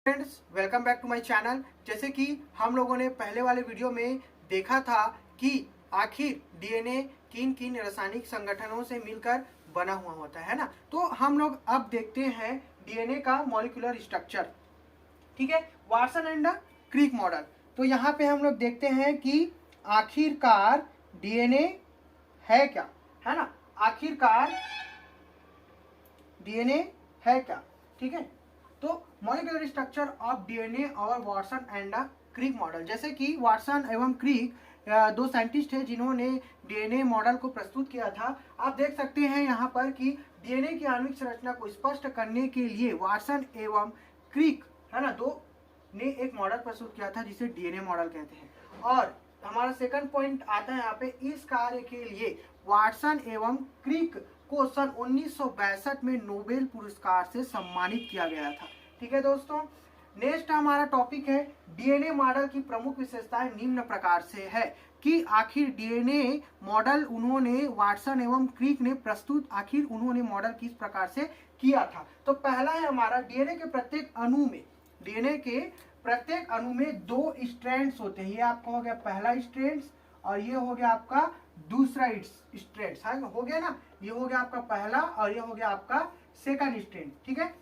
Friends, welcome back to my channel. जैसे कि हम लोगों ने पहले वाले वीडियो में देखा था कि आखिर डीएनए किन किन रासायनिक संगठनों से मिलकर बना हुआ होता है ना। तो हम लोग अब देखते हैं डीएनए का मॉलिक्यूलर स्ट्रक्चर। ठीक है, वाटसन एंड क्रिक मॉडल। तो यहाँ पे हम लोग देखते हैं कि आखिरकार डीएनए है क्या, है ना। आखिरकार डीएनए है क्या, ठीक है। तो मॉलिक्यूलर स्ट्रक्चर ऑफ डीएनए और वाटसन एंड क्रिक मॉडल। जैसे कि वाटसन एवं क्रिक दो साइंटिस्ट हैं जिन्होंने डीएनए मॉडल को प्रस्तुत किया था। आप देख सकते हैं यहाँ पर कि डीएनए की आणविक संरचना को स्पष्ट करने के लिए वाटसन एवं क्रिक, है ना, दो ने एक मॉडल प्रस्तुत किया था जिसे डीएनए मॉडल कहते हैं। और हमारा सेकंड पॉइंट आता है यहाँ पे, इस कार्य के लिए वाटसन एवं क्रिक को सन 1962 में नोबेल पुरस्कार से सम्मानित किया गया था। ठीक है दोस्तों, नेक्स्ट हमारा टॉपिक है डीएनए मॉडल की प्रमुख विशेषताएं निम्न प्रकार से है कि आखिर डीएनए मॉडल उन्होंने वाटसन एवं क्रिक ने प्रस्तुत आखिर उन्होंने मॉडल किस प्रकार से किया था। तो पहला है हमारा डीएनए के प्रत्येक अणु में दो स्ट्रैंड्स होते हैं। ये आपका हो गया पहला स्ट्रैंड्स और ये हो गया आपका दूसरा स्ट्रैंड्स, है हो गया ना। ये हो गया आपका पहला और ये हो गया आपका सेकंड स्ट्रैंड, ठीक है,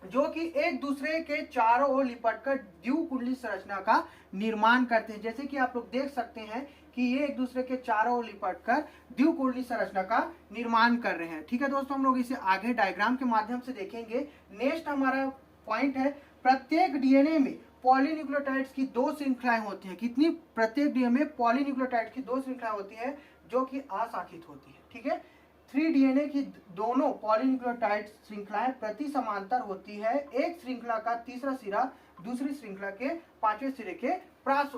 जो कि एक दूसरे के चारों ओर लिपटकर द्विकुंडली संरचना का निर्माण करते हैं। जैसे कि आप लोग देख सकते हैं कि ये एक दूसरे के चारों ओर लिपटकर द्विकुंडली संरचना का निर्माण कर रहे हैं। ठीक है दोस्तों, हम लोग इसे आगे डायग्राम के माध्यम से देखेंगे। नेक्स्ट हमारा पॉइंट है, प्रत्येक डीएनए में पॉलीन्यूक्लियोटाइड्स की दो श्रृंखलाएं होती हैं। कितनी? प्रत्येक डीएनए में पॉलीन्यूक्लियोटाइड की दो श्रृंखलाएं होती है जो कि अशाखित होती है। ठीक है, 3 डीएनए की दोनों पॉलीन्यूक्लियोटाइड श्रृंखलाएं प्रति समांतर होती है। एक श्रृंखला का तीसरा सिरा दूसरी श्रृंखला के पांचवें सिरे के पास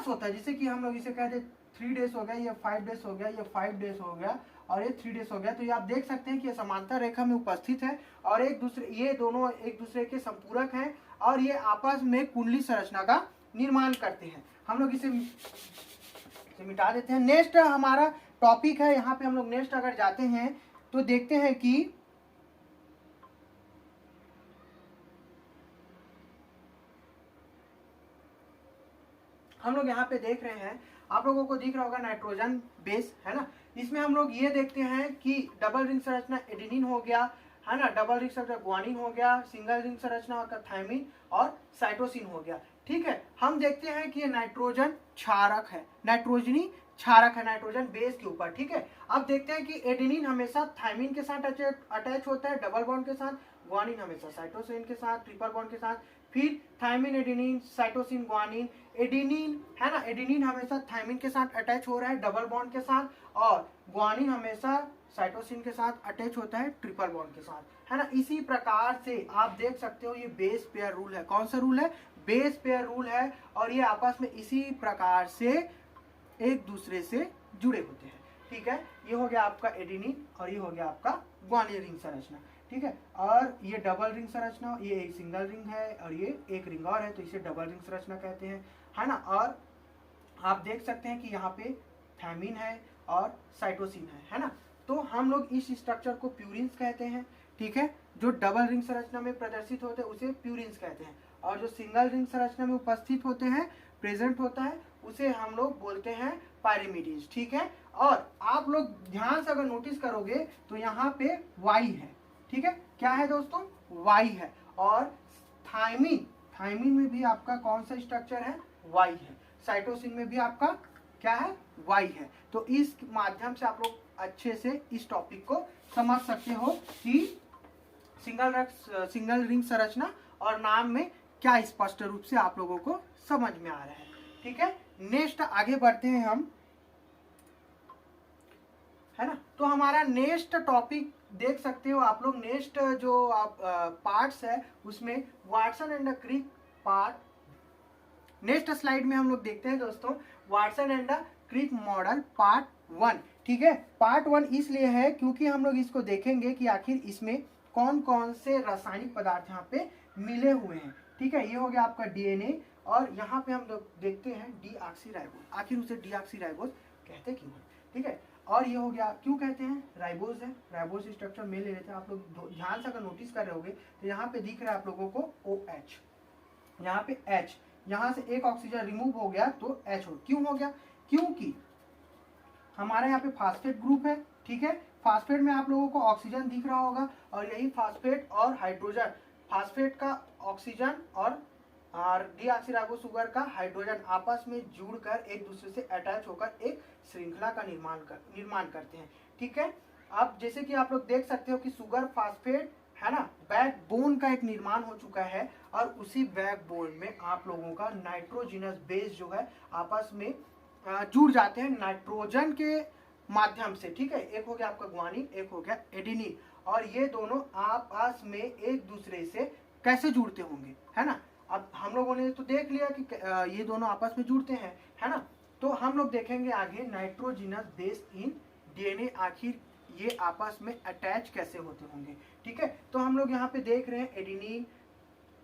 होता है। जैसे कि हम लोग इसे कहते हैं 3 डेज हो गया, ये 5 डेज हो गया, ये 5 डेज हो गया और ये 3 डेज हो गया। तो ये आप देख सकते हैं कि ये समांतर रेखा में उपस्थित है और ये दोनों एक दूसरे के संपूरक हैं और ये आपस में कुंडली संरचना का निर्माण करते हैं। हम लोग इसे मिटा देते हैं। नेक्स्ट हमारा टॉपिक है, यहाँ पे हम लोग नेक्स्ट अगर जाते हैं तो देखते हैं कि हम लोग यहाँ पे देख रहे हैं, आप लोगों को दिख रहा होगा नाइट्रोजन बेस, है ना। इसमें हम लोग ये देखते हैं कि डबल रिंग संरचना एडेनिन हो गया, है ना, डबल रिंग संरचना ग्वानिन हो गया, सिंगल रिंग संरचना का थायमिन और साइटोसिन हो गया। ठीक है, हम देखते हैं कि ये नाइट्रोजन क्षारक है, नाइट्रोजनी क्षारक है नाइट्रोजन बेस के ऊपर। ठीक है, अब देखते हैं कि एडेनिन हमेशा थायमिन के साथ अटैच होता है डबल बॉन्ड के साथ, ग्वानिन हमेशा साइटोसिन के साथ ट्रिपल बॉन्ड के साथ, फिर thymine adenine cytosine guanine, adenine, है ना, एडेनिन हमेशा थायमिन के साथ अटैच हो रहा है डबल बॉन्ड के साथ और ग्वानिन हमेशा साइटोसिन के साथ अटैच होता है ट्रिपल बॉन्ड के साथ, है ना। इसी प्रकार से आप देख सकते हो ये बेस पेयर रूल है। कौन सा रूल है? बेस पेयर रूल है। और ये आपस में इसी प्रकार से एक दूसरे से जुड़े होते हैं। ठीक है, ये हो गया आपका एडेनिन और ये हो गया आपका ग्वानिन रिंग संरचना। ठीक है, और ये डबल रिंग संरचना, ये एक सिंगल रिंग है और ये एक रिंग और है तो इसे डबल रिंग संरचना कहते हैं, है ना। और आप देख सकते हैं कि यहाँ पे थायमिन है और साइटोसिन है ना। तो हम लोग इस स्ट्रक्चर को प्यूरिन्स कहते हैं। ठीक है, जो डबल रिंग संरचना में प्रदर्शित होते हैं उसे प्यूरिन्स कहते हैं और जो सिंगल रिंग संरचना में उपस्थित होते हैं, प्रेजेंट होता है, उसे हम लोग बोलते हैं पायरिमिडीज। ठीक है, और आप लोग ध्यान से अगर नोटिस करोगे तो यहाँ पे वाई है। ठीक है, क्या है दोस्तों? वाई है। और थायमिन में भी आपका कौन सा स्ट्रक्चर है? वाई है। साइटोसिन में भी आपका क्या है? वाई है। तो इस माध्यम से आप लोग अच्छे से इस टॉपिक को समझ सकते हो कि सिंगल रिंग संरचना और नाम में क्या स्पष्ट रूप से आप लोगों को समझ में आ रहा है। ठीक है, नेक्स्ट आगे बढ़ते हैं हम, है ना। तो हमारा नेक्स्ट टॉपिक देख सकते हो आप लोग, नेक्स्ट जो आप पार्ट्स है उसमें Watson and Crick part. Next slide में हम लोग देखते हैं दोस्तों Watson and Crick model part 1। ठीक है, पार्ट 1 इसलिए है क्योंकि हम लोग इसको देखेंगे कि आखिर इसमें कौन कौन से रासायनिक पदार्थ यहाँ पे मिले हुए हैं। ठीक है, ये हो गया आपका डीएनए और यहाँ पे हम लोग देखते हैं डीऑक्सीराइबोज। आखिर उसे डीऑक्सीराइबोज कहते क्यों है? ठीक है, और ये हो गया क्यों कहते हैं? राइबोज है, राइबोज स्ट्रक्चर में ले लेते हैं। आप लोग ध्यान से अगर नोटिस कर रहे होगे तो यहाँ पे दिख रहा है आप लोगों को OH। यहाँ पे H, यहाँ से एक ऑक्सीजन रिमूव हो गया तो H हो, क्यों हो गया? क्योंकि हमारे यहाँ पे फास्फेट ग्रुप है, ठीक है। फास्फेट में आप लोगों को ऑक्सीजन दिख रहा होगा और यही फास्फेट और हाइड्रोजन, फास्फेट का ऑक्सीजन और डीऑक्सीराइबो शुगर का हाइड्रोजन आपस में जुड़कर एक दूसरे से अटैच होकर एक श्रृंखला का निर्माण करते हैं, ठीक है। अब जैसे कि आप लोग देख सकते हो कि शुगर फास्फेट है ना, बैकबोन का एक निर्माण हो चुका है और उसी बैकबोन में आप लोगों का नाइट्रोजिनस बेस जो है आपस में जुड़ जाते हैं नाइट्रोजन के माध्यम से, ठीक है। एक हो गया आपका ग्वानिन, एक हो गया एडेनिन, और ये दोनों आपस में एक दूसरे से कैसे जुड़ते होंगे, है ना। अब हम लोगों ने तो देख लिया कि ये दोनों आपस में जुड़ते हैं, है ना। तो हम लोग देखेंगे आगे नाइट्रोजिनस बेस इन डीएनए, आखिर ये आपस में अटैच कैसे होते होंगे, ठीक है। तो हम लोग यहाँ पे देख रहे हैं एडेनिन,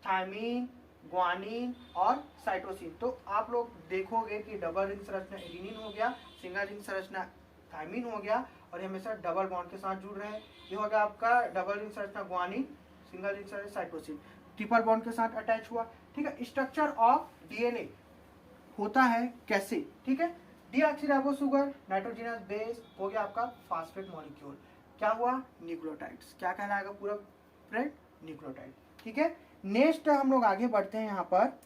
थायमिन, ग्वानिन और साइटोसिन। तो आप लोग देखोगे कि डबल रिंग संरचना एडेनिन हो गया, सिंगल रिंग संरचना थायमिन हो गया, और ये हमेशा डबल बॉन्ड के साथ जुड़ रहे हैं। ये हो गया आपका डबल रिंग संरचना ग्वानिन, सिंगल रिंग संरचना साइटोसिन, ट्रिपल बॉन्ड के साथ अटैच हुआ, ठीक है। स्ट्रक्चर ऑफ डीएनए होता है कैसे, ठीक है। डीऑक्सीराइबो शुगर, नाइट्रोजिनस बेस हो गया आपका फास्फेट मॉलिक्यूल, क्या हुआ? न्यूक्लियोटाइड्स। क्या कहलाएगा पूरा फ्रेंड? न्यूक्लियोटाइड, ठीक है। नेक्स्ट हम लोग आगे बढ़ते हैं यहाँ पर,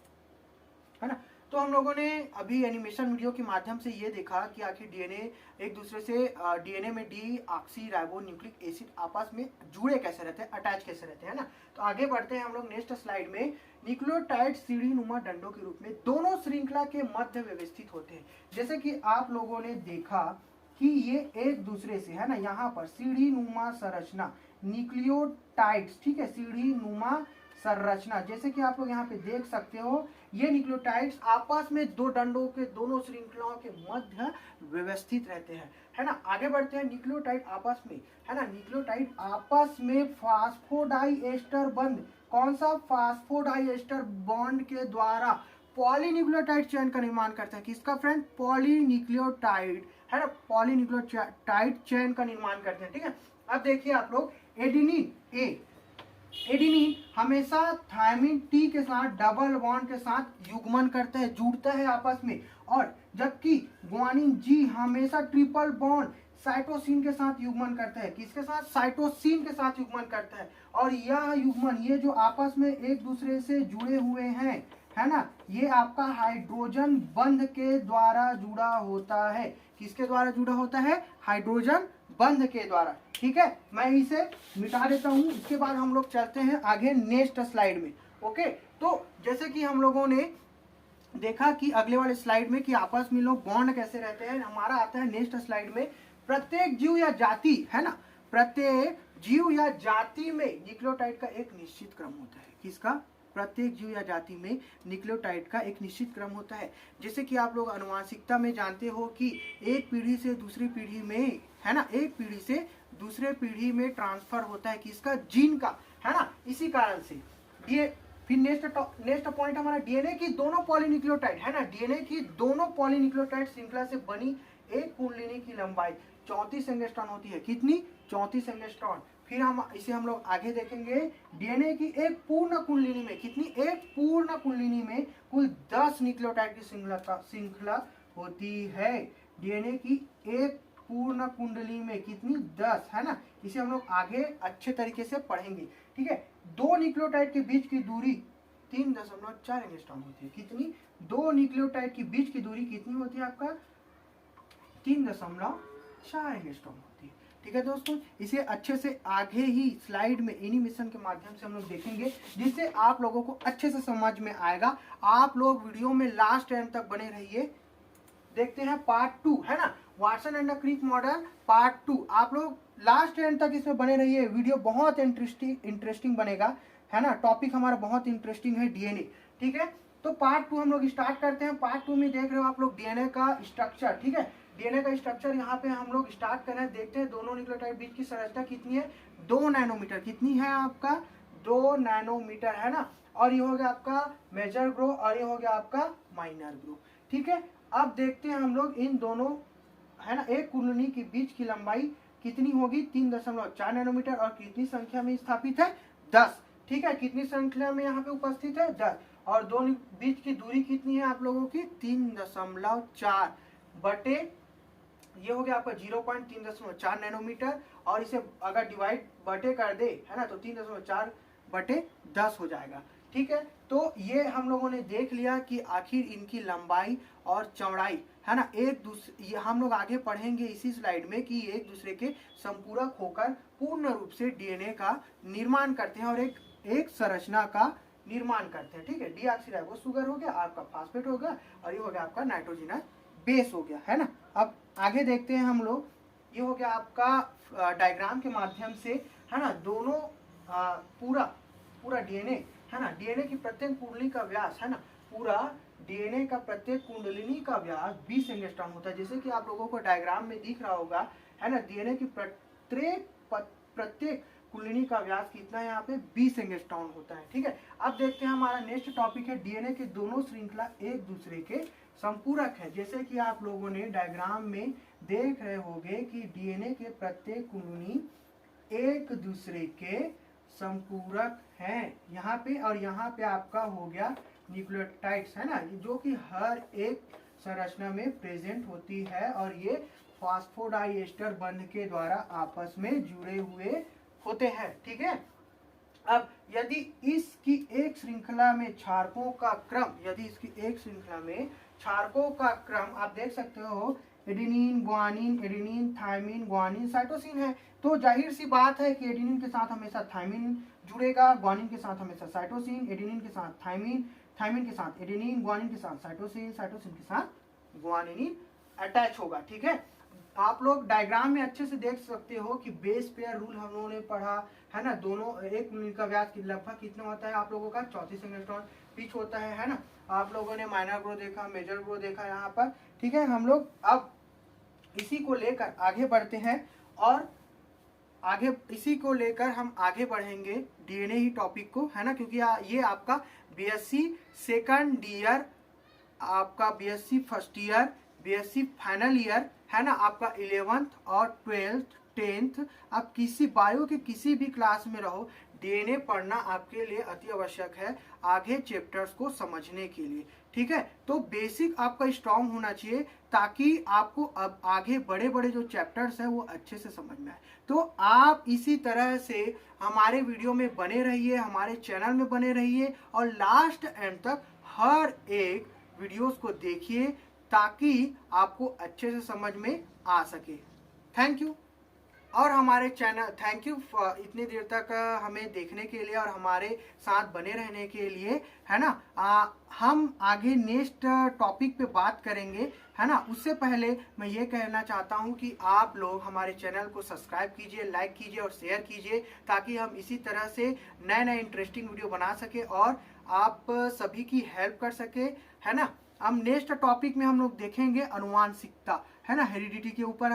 है ना। तो हम लोगों ने अभी एनिमेशन वीडियो के माध्यम से ये देखा कि आखिर डीएनए एक दूसरे से डीएनए में डीऑक्सीराइबो न्यूक्लिक एसिड आपस में जुड़े कैसे रहते हैं, अटैच कैसे रहते हैं ना। तो आगे बढ़ते हैं हम लोग नेक्स्ट स्लाइड में। न्यूक्लियोटाइड सीढ़ी नुमा डंडों के रूप में दोनों श्रृंखला के मध्य व्यवस्थित होते हैं। जैसे कि आप लोगों ने देखा कि ये एक दूसरे से, है ना, यहाँ पर सीढ़ी नुमा संरचना न्यूक्लियोटाइड्स, ठीक है, सीढ़ी नुमा संरचना, जैसे कि आप लोग यहाँ पे देख सकते हो, ये न्यूक्लियोटाइड्स आपस में दो डंडों के दोनों श्रृंखलाओं के मध्य व्यवस्थित रहते हैं, है ना। आगे बढ़ते हैं। न्यूक्लियोटाइड आपस में, है ना, न्यूक्लियोटाइड आपस में फास्फोडाइएस्टर बंध, कौन सा? फास्फोडाइएस्टर बॉन्ड के द्वारा पॉलीन्यूक्लियोटाइड चेन का निर्माण करते हैं। किसका फ्रेंड? पॉलीन्यूक्लियोटाइड, है ना, पॉलीन्यूक्लियोटाइड चेन का निर्माण करते हैं, ठीक है। अब देखिए आप लोग, एडेनिन एडेनिन हमेशा थायमिन टी के साथ डबल बॉन्ड के साथ युग्मन करता है, जुड़ता है आपस में, और जबकि ग्वानिन जी हमेशा ट्रिपल बॉन्ड साइटोसिन के साथ युग्मन करता है। किसके साथ? साइटोसिन के साथ युग्मन करता है। और यह युग्मन, ये जो आपस में एक दूसरे से जुड़े हुए हैं, है ना, ये आपका हाइड्रोजन बंध के द्वारा जुड़ा होता है। किसके द्वारा जुड़ा होता है? हाइड्रोजन बंध के द्वारा, ठीक है। मैं इसे मिटा देता हूं, इसके बाद हम लोग चलते हैं आगे नेक्स्ट स्लाइड में। ओके, तो जैसे कि हम लोगों ने देखा कि अगले वाले स्लाइड में कि आपस में लोग बॉन्ड कैसे रहते हैं, हमारा आता है नेक्स्ट स्लाइड में। प्रत्येक जीव या जाति, है ना, प्रत्येक जीव या जाति में न्यूक्लियोटाइड का एक निश्चित क्रम होता है। किसका? प्रत्येक जीव या जाति में न्यूक्लियोटाइड का एक निश्चित क्रम होता है। जैसे कि आप लोग आनुवंशिकता में जानते हो कि एक पीढ़ी से दूसरी पीढ़ी में, है ना, एक पीढ़ी से दूसरे पीढ़ी में ट्रांसफर होता है। किसका? जीन का, है ना। इसी कारण से फिर नेक्स्ट पॉइंट हमारा डीएनए की दोनों पॉलीन्यूक्लियोटाइड, है ना, डीएनए की दोनों पॉलीन्यूक्लियोटाइड श्रृंखला से बनी एक कुंडलिनी की लंबाई 34 एंगस्ट्रॉन होती है। कितनी? 34 एंगस्ट्रॉन। फिर हम लोग आगे देखेंगे, डीएनए की एक पूर्ण कुंडलिनी में कितनी? एक पूर्ण कुंडलिनी में कुल 10 न्यूक्लियोटाइड की श्रृंखला होती है। डीएनए की एक पूर्ण कुंडली में कितनी? 10, है ना। इसे हम लोग आगे अच्छे तरीके से पढ़ेंगे, ठीक है। दो न्यूक्लियोटाइड के बीच की दूरी 3.4 एंगस्ट्रॉन होती है। कितनी? दो न्यूक्लियोटाइड के बीच की दूरी कितनी होती है आपका? 3.4 एंगस्ट्रॉम होती है, ठीक है दोस्तों। इसे अच्छे से आगे ही स्लाइड में एनिमेशन के माध्यम से हम लोग देखेंगे, जिससे आप लोगों को अच्छे से समझ में आएगा। आप लोग वीडियो में लास्ट टाइम तक बने रहिए। देखते हैं पार्ट 2, है ना, Watson and the Crick model part 2। आप लोग लास्ट टाइम तक इसमें बने रहिए, वीडियो बहुत इंटरेस्टिंग बनेगा, है ना। टॉपिक हमारा बहुत इंटरेस्टिंग है, डीएनए, ठीक है। तो पार्ट 2 हम लोग स्टार्ट करते हैं। पार्ट 2 में देख रहे हो आप लोग डीएनए का स्ट्रक्चर, ठीक है। डीएनए का स्ट्रक्चर यहाँ पे हम लोग स्टार्ट कर रहे हैं। देखते हैं दोनों न्यूक्लियोटाइड बीच की संरचना कितनी है? 2 नैनोमीटर। कितनी है आपका? 2 नैनोमीटर, है ना। और ये हो गया आपका मेजर ग्रुप और ये हो गया आपका माइनर ग्रुप, ठीक है। अब देखते हैं हम लोग इन दोनों, है ना, एक कुंडली के बीच की लंबाई कितनी होगी? 3.4 नैनोमीटर, और कितनी संख्या में स्थापित है? 10, ठीक है, कितनी श्रृंखला में यहाँ पे उपस्थित है 10, और दोनों बीच की दूरी कितनी है आप लोगों की 3.4 बटे, ये हो गया आपका 0.3.4 नैनोमीटर, और इसे अगर डिवाइड बटे कर दे है ना तो 3.4 बटे 10 हो जाएगा। ठीक है, तो ये हम लोगों ने देख लिया कि आखिर इनकी लंबाई और चौड़ाई है ना एक दूसरे, ये हम लोग आगे पढ़ेंगे इसी स्लाइड में कि एक दूसरे के संपूरक होकर पूर्ण रूप से डीएनए का निर्माण करते हैं और एक संरचना का निर्माण करते हैं। ठीक है, डीऑक्सीराइबोस शुगर हो गया, आपका फास्फेट हो गया, और ये हो गया आपका नाइट्रोजनस बेस हो गया, है ना। अब आगे देखते हैं हम लोग, ये हो गया आपका डायग्राम के माध्यम से, है ना, दोनों पूरा डीएनए है ना, डीएनए की प्रत्येक कुंडली का व्यास है ना, पूरा डीएनए का प्रत्येक कुंडलिनी का व्यास 20 एंगस्ट्रॉम होता है। जैसे कि आप लोगों को डायग्राम में दिख रहा होगा, है ना, डीएनए की प्रत्येक कुंडलिनी का व्यास कितना है यहाँ पे 20 एंगस्ट्रॉम होता है। ठीक है, अब देखते हैं हमारा नेक्स्ट टॉपिक है डीएनए के दोनों श्रृंखला एक दूसरे के संपूरक है। जैसे कि आप लोगों ने डायग्राम में देख रहे होंगे कि डीएनए के प्रत्येक कुंडली एक दूसरे के संपूरक हैं यहाँ पे, और यहाँ पे आपका हो गया न्यूक्लियोटाइड्स है ना, जो कि हर एक संरचना में प्रेजेंट होती है, और ये फास्फोडाइएस्टर बंध के द्वारा आपस में जुड़े हुए होते हैं। ठीक है, अब यदि इसकी एक श्रृंखला में क्षारकों का क्रम, यदि इसकी एक श्रृंखला में क्षारकों का क्रम आप देख सकते हो, adenine, guanine, adenine, thymine, guanine, cytosine है, तो जाहिर सी बात है कि एडेनिन के साथ हमेशा थायमिन जुड़ेगा, ग्वानिन के साथ हमेशा साइटोसिन, एडेनिन के साथ थायमिन, थायमिन के साथ एडेनिन, ग्वानिन के साथ साइटोसिन, साइटोसिन के साथ ग्वानिन अटैच होगा। ठीक है, आप लोग डायग्राम में अच्छे से देख सकते हो कि बेस पेयर रूल हम लोगों ने पढ़ा है ना, दोनों एक कुंडली का व्यास लगभग कितना होता है आप लोगों का 34 एंगस्ट्रॉम पिच होता है ना। आप लोगों ने माइनर ग्रो देखा, मेजर ग्रो देखा यहाँ पर। ठीक है, हम लोग अब इसी को लेकर आगे बढ़ते हैं, और आगे इसी को लेकर हम आगे बढ़ेंगे डीएनए ही टॉपिक को, है ना, क्योंकि ये आपका बीएससी सेकंड ईयर, आपका BSc first year, BSc final year, है ना, आपका 11th और 12th 10th, आप किसी बायो के किसी भी क्लास में रहो, डीएनए पढ़ना आपके लिए अति आवश्यक है आगे चैप्टर्स को समझने के लिए। ठीक है, तो बेसिक आपका स्ट्रांग होना चाहिए ताकि आपको अब आगे बड़े बड़े जो चैप्टर्स है वो अच्छे से समझ में आए। तो आप इसी तरह से हमारे वीडियो में बने रहिए, हमारे चैनल में बने रहिए, और लास्ट एंड तक हर एक वीडियोस को देखिए ताकि आपको अच्छे से समझ में आ सके। थैंक यू, और हमारे चैनल थैंक यू इतनी देर तक हमें देखने के लिए और हमारे साथ बने रहने के लिए, है ना। हम आगे नेक्स्ट टॉपिक पे बात करेंगे, है ना। उससे पहले मैं ये कहना चाहता हूँ कि आप लोग हमारे चैनल को सब्सक्राइब कीजिए, लाइक कीजिए और शेयर कीजिए, ताकि हम इसी तरह से नए नए इंटरेस्टिंग वीडियो बना सके और आप सभी की हेल्प कर सके, है ना। हम नेक्स्ट टॉपिक में हम लोग देखेंगे अनुवांशिकता, है ना, हेरिडिटी के ऊपर